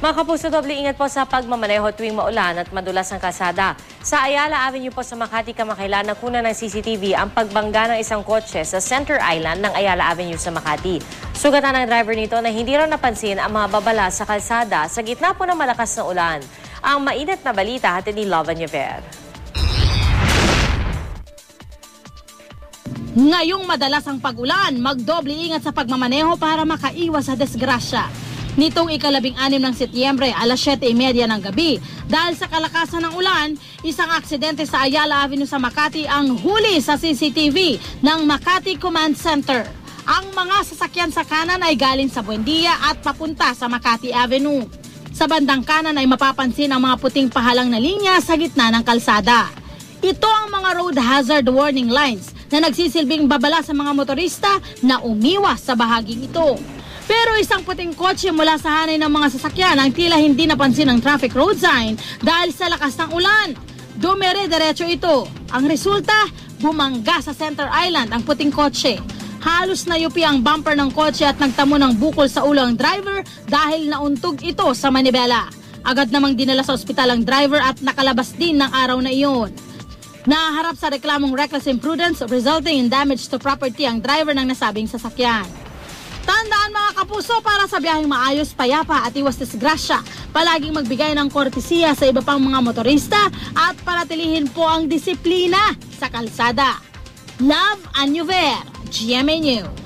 Mga kapuso, doble ingat po sa pagmamaneho tuwing maulan at madulas ang kalsada. Sa Ayala Avenue po sa Makati, kamakailan nakuna ng CCTV ang pagbangga ng isang kotse sa Center Island ng Ayala Avenue sa Makati. Sugatan ng driver nito na hindi raw napansin ang mga babala sa kalsada sa gitna po ng malakas na ulan. Ang mainit na balita hatid ni Lovan Yaver. Ngayong madalas ang pag-ulan, magdoble ingat sa pagmamaneho para makaiwas sa disgrasya. Nitong ika-16 ng Setyembre, alas 7:30 ng gabi, dahil sa kalakasan ng ulan, isang aksidente sa Ayala Avenue sa Makati ang huli sa CCTV ng Makati Command Center. Ang mga sasakyan sa kanan ay galing sa Buendia at papunta sa Makati Avenue. Sa bandang kanan ay mapapansin ang mga puting pahalang na linya sa gitna ng kalsada. Ito ang mga road hazard warning lines na nagsisilbing babala sa mga motorista na umiwas sa bahaging ito. Pero isang puting kotse mula sa hanay ng mga sasakyan ang tila hindi napansin ng traffic road sign dahil sa lakas ng ulan. Dumere-derecho ito. Ang resulta, bumangga sa Center Island ang puting kotse. Halos nayupi ang bumper ng kotse at nagtamo ng bukol sa ulo ang driver dahil nauntog ito sa manibela. Agad namang dinala sa ospital ang driver at nakalabas din ng araw na iyon. Naharap sa reklamong reckless imprudence resulting in damage to property ang driver ng nasabing sasakyan. Tandaan mga kapuso, para sa biyaheng maayos, payapa at iwas disgrasya, palaging magbigay ng kortesiya sa iba pang mga motorista at panatilihin po ang disiplina sa kalsada. Love Anyover, GMA News.